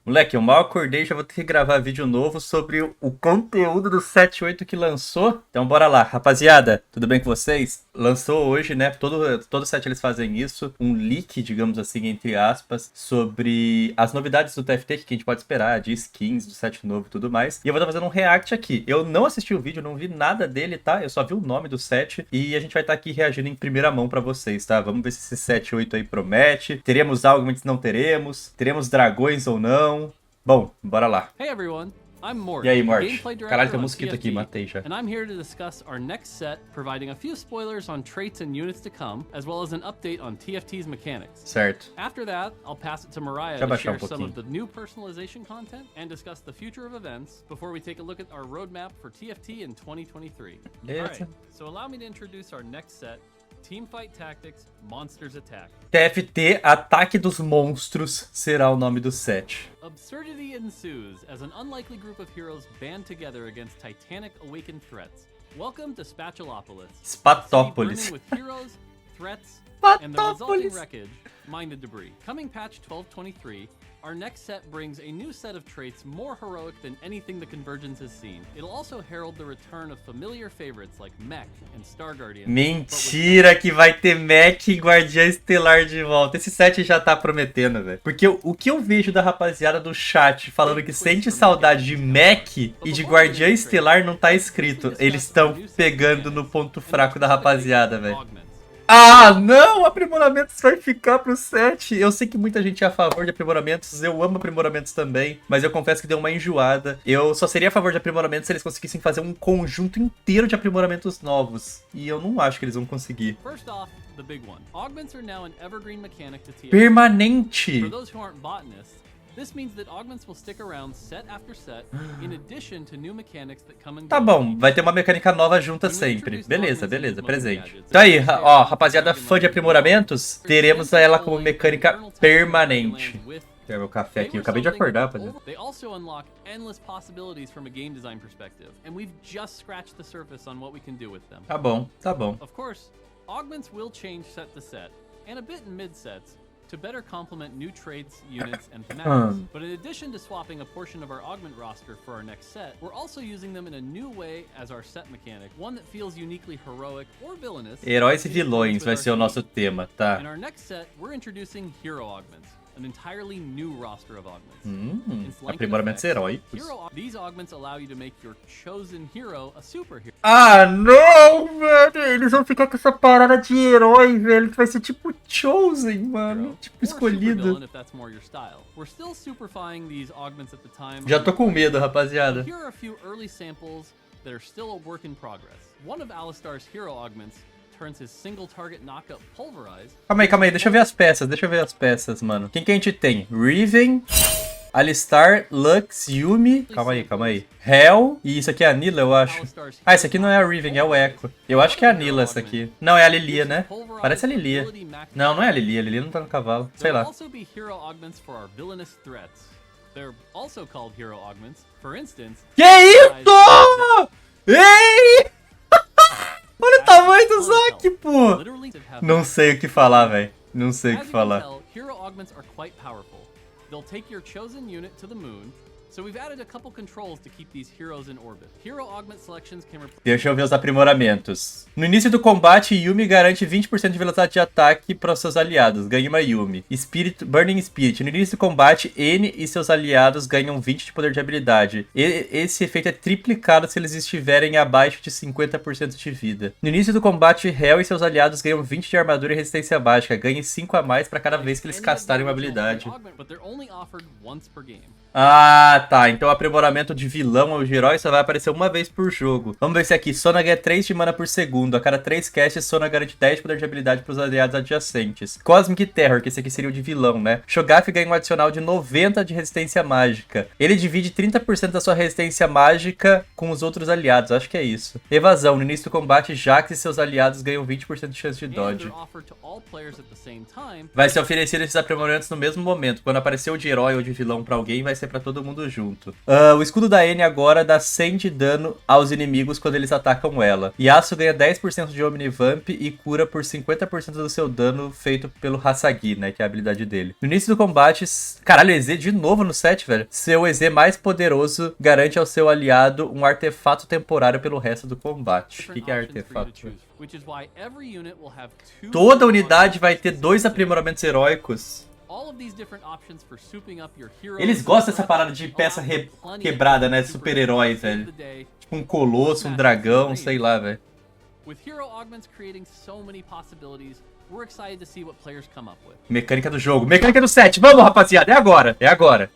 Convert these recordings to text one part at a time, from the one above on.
Moleque, eu mal acordei e já vou ter que gravar vídeo novo sobre o conteúdo do 7.8 que lançou. Então bora lá, rapaziada, tudo bem com vocês? Lançou hoje, né, todo set eles fazem isso, um leak, digamos assim, entre aspas, sobre as novidades do TFT que a gente pode esperar, de skins, do set novo e tudo mais. E eu vou estar fazendo um react aqui. Eu não assisti o vídeo, não vi nada dele, tá? Eu só vi o nome do set e a gente vai estar aqui reagindo em primeira mão pra vocês, tá? Vamos ver se esse 7.8 aí promete. Teremos argumentos, não teremos. Teremos dragões ou não. Bom, bora lá. Hey everyone, I'm Mort. E aí, Mort? Caralho, tem um mosquito aqui, matei já. And I'm here to discuss our next set, providing a few spoilers on traits and units to come, as well as an update on TFT's mechanics. Certo. After that, I'll pass it to Mariah to share some of the new personalization content and discuss the future of events before we take a look at our roadmap for TFT in 2023. Alright, so allow me to introduce our next set, Teamfighttactics, Monsters Attack. TFT, Ataque dos Monstros, será o nome do set. Absurdity ensues as an unlikely group of heroes band together against titanic awakened threats. Welcome to Spatulopolis. Spatópolis. With heroes, threats, and the resulting wreckage, minded debris. Coming patch 1223, our next set brings a new set of traits more heroic than anything the Convergence has seen. It'll also herald the return of familiar favorites like Mech and Guardiãs. Mentira que vai ter Mech e Guardiã Estelar de volta. Esse set já tá prometendo, velho. Porque o que eu vejo da rapaziada do chat falando que sente saudade de Mech e de Guardiã Estelar não tá escrito. Eles estão pegando no ponto fraco da rapaziada, velho. Ah, não! Aprimoramentos vai ficar pro set. Eu sei que muita gente é a favor de aprimoramentos. Eu amo aprimoramentos também. Mas eu confesso que deu uma enjoada. Eu só seria a favor de aprimoramentos se eles conseguissem fazer um conjunto inteiro de aprimoramentos novos. E eu não acho que eles vão conseguir. Permanente! This means that augments will stick around set after set, in addition to new mechanics that come and go. Tá bom, vai ter uma mecânica nova junta sempre. Beleza, beleza, presente. Então aí, ó, rapaziada fã de aprimoramentos, teremos ela como mecânica permanente. Tem meu café aqui, eu acabei de acordar, rapaziada. They also unlock endless possibilities from a game design perspective, and we've just scratched the surface on what we can do with them. Tá bom, tá bom. Of course, augments will change set to set, and a bit in mid sets, to better complement new traits, units, and thematics. But in addition to swapping a portion of our augment roster for our next set, we're also using them in a new way as our set mechanic, one that feels uniquely heroic or villainous. Heróis e vilões vai ser o nosso tema, tá? In our next set, we're introducing hero augments, an entirely new roster of augments. Aprimoramentos heróicos. These augments allow you to make your chosen hero a superhero. Ah, não, velho! Eles vão ficar com essa parada de herói, velho, que vai ser tipo Chosen, mano. Tipo escolhido. Já tô com medo, rapaziada. Here are a few early samples that are still a work in progress. One of Alistar's hero augments turns his single target knockup pulverized. Calma aí, deixa eu ver as peças, mano. Quem que a gente tem? Riven, Alistar, Lux, Yumi. Calma aí. Hell. E isso aqui é a Nila, eu acho. Ah, esse aqui não é a Riven, é o Echo. Eu acho que é a Nila essa aqui. Não, é a Lilia, né? Parece a Lilia. Não, não é a Lilia. A Lilia não tá no cavalo. Sei lá. Que isso? Ei! Olha o tamanho do Zack, pô! Não sei o que falar, velho. Não sei o que falar. They'll take your chosen unit to the moon, so we've added a couple controls to keep these heroes in orbit. Hero augment selections can Deixa eu ver os aprimoramentos. No início do combate, Yumi garante 20% de velocidade de ataque para os seus aliados. Ganha uma Yumi. Burning Spirit. No início do combate, N e seus aliados ganham 20 de poder de habilidade. Esse efeito é triplicado se eles estiverem abaixo de 50% de vida. No início do combate, Hell e seus aliados ganham 20 de armadura e resistência básica. Ganhe 5 a mais para cada vez que eles castarem uma habilidade. Ah, tá. Então o aprimoramento de vilão ou de herói só vai aparecer uma vez por jogo. Vamos ver esse aqui. Sona ganha 3 de mana por segundo. A cada 3 casts, Sona garante 10 de poder de habilidade para os aliados adjacentes. Cosmic Terror, que esse aqui seria o de vilão, né? Shogath ganha um adicional de 90 de resistência mágica. Ele divide 30% da sua resistência mágica com os outros aliados. Acho que é isso. Evasão. No início do combate, Jax e seus aliados ganham 20% de chance de dodge. Vai ser oferecido esses aprimoramentos no mesmo momento. Quando aparecer o de herói ou de vilão para alguém, vai ser para todo mundo tudo junto. O escudo da N agora dá 100 de dano aos inimigos quando eles atacam ela. Yasuo ganha 10% de Omnivamp e cura por 50% do seu dano feito pelo Hasagi, né, que é a habilidade dele. No início do combate, caralho, EZ de novo no set, velho. Seu EZ mais poderoso garante ao seu aliado um artefato temporário pelo resto do combate. O que é artefato? Toda unidade vai ter 2 aprimoramentos heróicos. Eles gostam dessa parada de peça quebrada, né? Super-herói, velho. Tipo um colosso, um dragão, sei lá, velho. Mecânica do jogo. Mecânica do set. Vamos, rapaziada. É agora. É agora.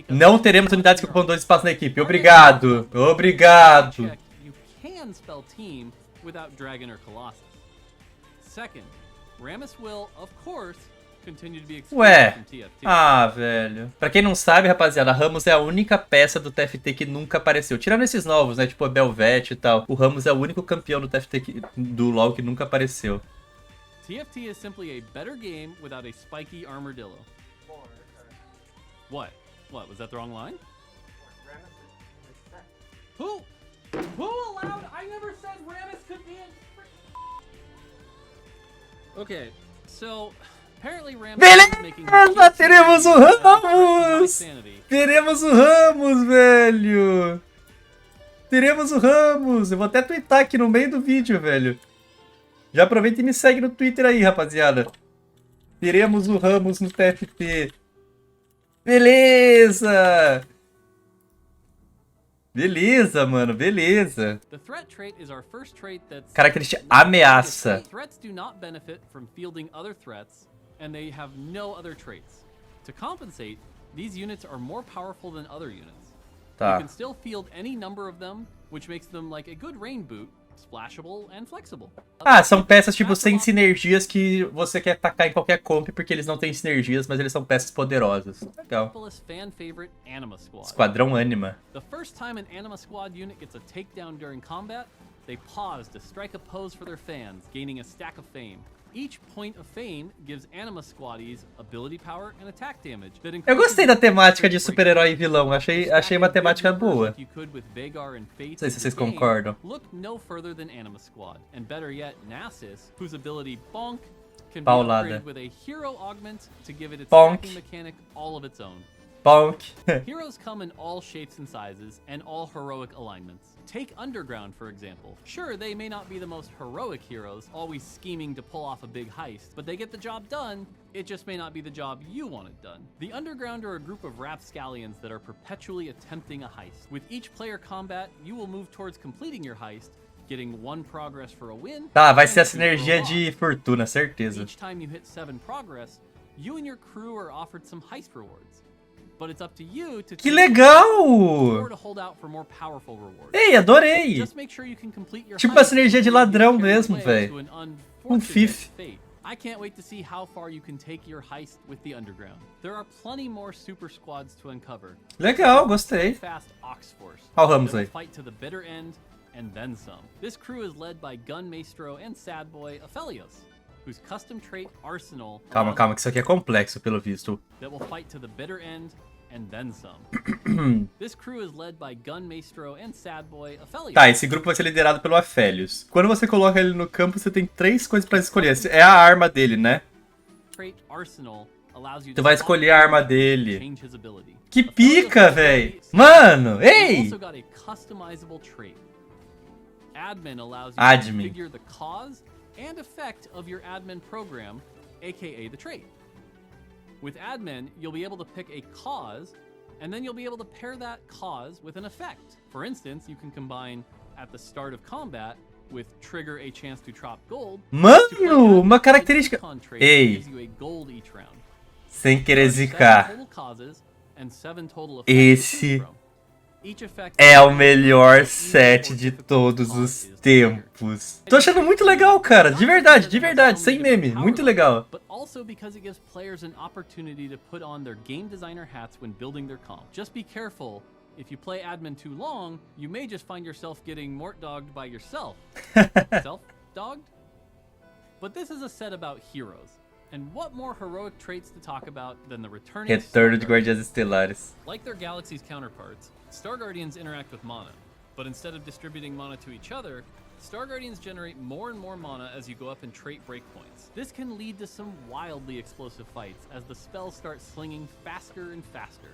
Não teremos unidades que ocupam 2 espaços na equipe. Obrigado. Obrigado. Ué. Ah, velho. Pra quem não sabe, rapaziada, a Rammus é a única peça do TFT que nunca apareceu. Tirando esses novos, né? Tipo a Belvete e tal. O Rammus é o único campeão do TFT do LoL que nunca apareceu. TFT is simply a better game without a spiky armadillo. What? What? Was that the wrong line? Who allowed? I never said Rammus could be in. Okay, so apparently Rammus is making. Beleza, teremos o Rammus. Teremos o Rammus, velho. Teremos o Rammus. Eu vou até twittar aqui no meio do vídeo, velho. Já aproveita e me segue no Twitter aí, rapaziada. Teremos o Rammus no TFT. Beleza! Beleza, mano, beleza. Característica ameaça. Tá. Ah, são peças tipo sem sinergias que você quer atacar em qualquer comp porque eles não têm sinergias, mas eles são peças poderosas. Legal. Esquadrão Anima. The first time an Anima squad unit gets a takedown during combat, they pause to strike a pose for their fans, gaining a stack of fame. Each point of fame gives Anima squaddies ability power and attack damage. Eu gostei da temática de super-herói e vilão. Achei uma temática boa. Não sei se vocês concordam. Paulada. Bonk. Bonk. Heroes come in all shapes and sizes and all heroic alignments. Take Underground, for example. Sure, they may not be the most heroic heroes, always scheming to pull off a big heist, but they get the job done. It just may not be the job you want it done. The Underground are a group of rapscallions that are perpetually attempting a heist. With each player combat, you will move towards completing your heist, getting 1 progress for a win. Tá, vai ser a sinergia de fortuna, certeza. Each time you hit 7 progress, you and your crew are offered some heist rewards. Que legal! Ei, adorei! Tipo a sinergia de ladrão mesmo, velho. Um fif. I can't wait to see how far you can take your heist with the Underground. There are plenty more super squads to uncover. Legal, gostei. Olha o Rammus aí. Fight to the bitter end and then some. This crew is led by Gun Maestro and Sad Boy Aphelios. Whose custom trait arsenal. Calma, que isso aqui é complexo, pelo visto. That will fight to the bitter end and then some. This crew is led by Gun Maestro and Sad Boy Aphelios. Tá, esse grupo vai ser liderado pelo Aphelios. Quando você coloca ele no campo, você tem 3 coisas pra escolher. É a arma dele, né? Tu vai escolher a arma dele. Que pica, véi! Mano, ei! Admin. And effect of your admin program, aka the trait. With admin, you'll be able to pick a cause, and then you'll be able to pair that cause with an effect. For instance, you can combine at the start of combat with trigger a chance to drop gold. Mano, uma característica. Ei. Sem querer zicar. Esse é o melhor set de todos os tempos. Tô achando muito legal, cara. De verdade, sem meme. Muito legal. If you play admin too long, you may just find yourself getting mort-dogged by yourself. Self-dogged? But this is a set about heroes. And what more heroic traits to talk about than the returning Retorno de Star Guardiãs Estelares. Like their galaxy's counterparts, Star Guardians interact with mana, but instead of distributing mana to each other, Star Guardians generate more and more mana as you go up in trait breakpoints. This can lead to some wildly explosive fights as the spells start slinging faster and faster.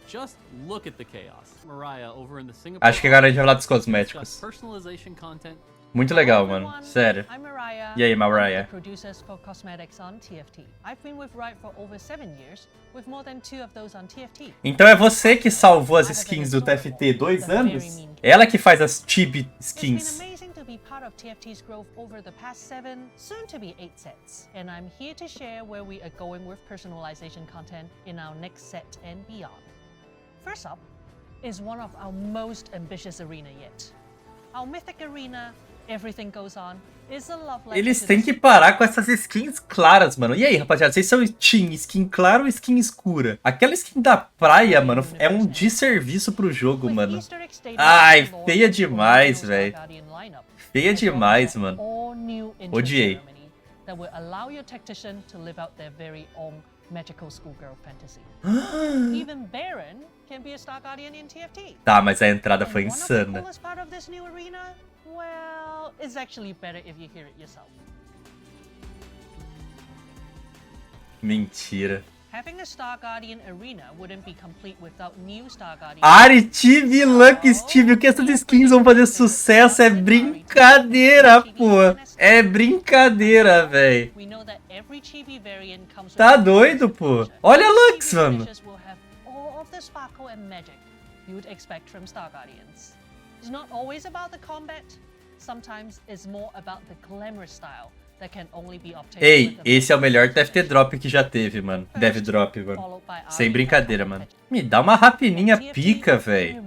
Just look at the chaos. Mariah over in the Singapore. Acho que agora a gente vai falar dos cosméticos. Personalization content. Muito legal, mano. Sério. I'm Mariah. E aí, Mariah? Producers for cosmetics on TFT. I've been with Riot for over 7 years, with more than 2 of those on TFT. Então é você que salvou as skins do TFT 2 anos? Ela que faz as chibi skins. It's been amazing to be part of TFT's growth over the past 7, soon to be 8 sets. And I'm here to share where we are going with personalization content in our next set and beyond. First up is one of our most ambitious arena yet. Our mythic arena, Everything Goes On, is a love letter. Eles têm que parar com essas skins claras, mano. E aí, rapaziada, vocês são team skin clara ou skin escura? Aquela skin da praia, mano, é um desserviço pro jogo, mano. Ai, feia demais, velho. Feia demais, mano. Odiei. That will allow your tactician to live out their very own magical schoolgirl fantasy. Even Baron can be a Star Guardian in TFT. Tá, mas a entrada foi insana. The coolest part of this new arena? Well, it's actually better if you hear it yourself. Mentira. Having a Star Guardian arena wouldn't be complete without new Star Guardian. Steve, Lucky Steve, o que essas skins vão fazer sucesso é brincadeira, pô. É brincadeira, véi. Tá doido, pô. Olha a Lux, mano. It's not always about the combat. Sometimes it's more about the glamorous style. Ei, esse é o melhor TFT Drop que já teve, mano. Dev Drop, mano. Sem brincadeira, mano. Me dá uma rapininha pica, véi.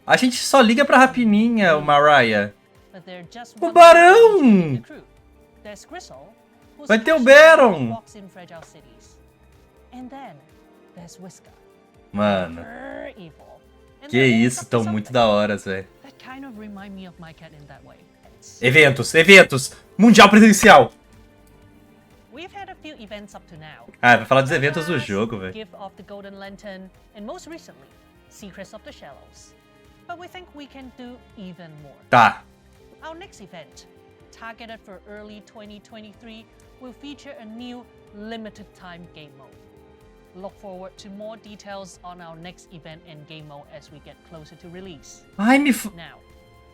A gente só liga pra rapininha, o Mariah. O Barão! Vai ter o Baron! Mano. Que isso, tão muito da hora, velho. Eventos! Mundial presencial! Ah, vai falar dos eventos do jogo, velho. Tá. Our next event, targeted for early 2023, will feature a new limited time game mode. Look forward to more details on our next event and game mode as we get closer to release. Ai, Now,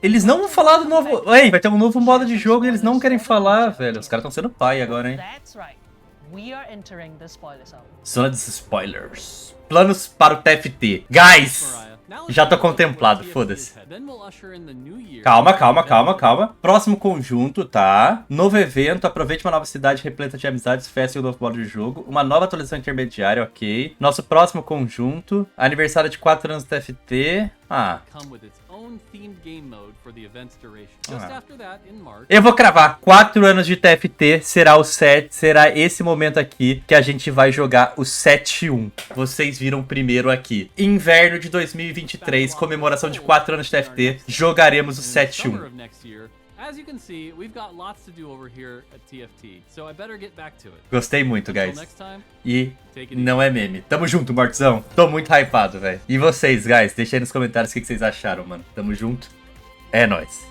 eles não vão falar do novo... Ei, vai ter um novo modo de jogo e eles não querem falar, velho. Os caras estão sendo pai agora, hein? Zona dos spoilers. Planos para o TFT. Guys! Já tô contemplado, foda-se. Calma. Próximo conjunto, tá? Novo evento, aproveite uma nova cidade repleta de amizades, festa e um novo modo de jogo. Uma nova atualização intermediária, ok. Nosso próximo conjunto, aniversário de 4 anos do TFT. Eu vou cravar. 4 anos de TFT será o set. Será esse momento aqui que a gente vai jogar o 7-1. Vocês viram primeiro aqui. Inverno de 2023, comemoração de 4 anos de TFT. Jogaremos o 7-1. Gostei muito, guys. E não é meme. Tamo junto, mortezão. Tô muito hypado, velho. E vocês, guys? Deixa aí nos comentários o que vocês acharam, mano. Tamo junto. É nóis.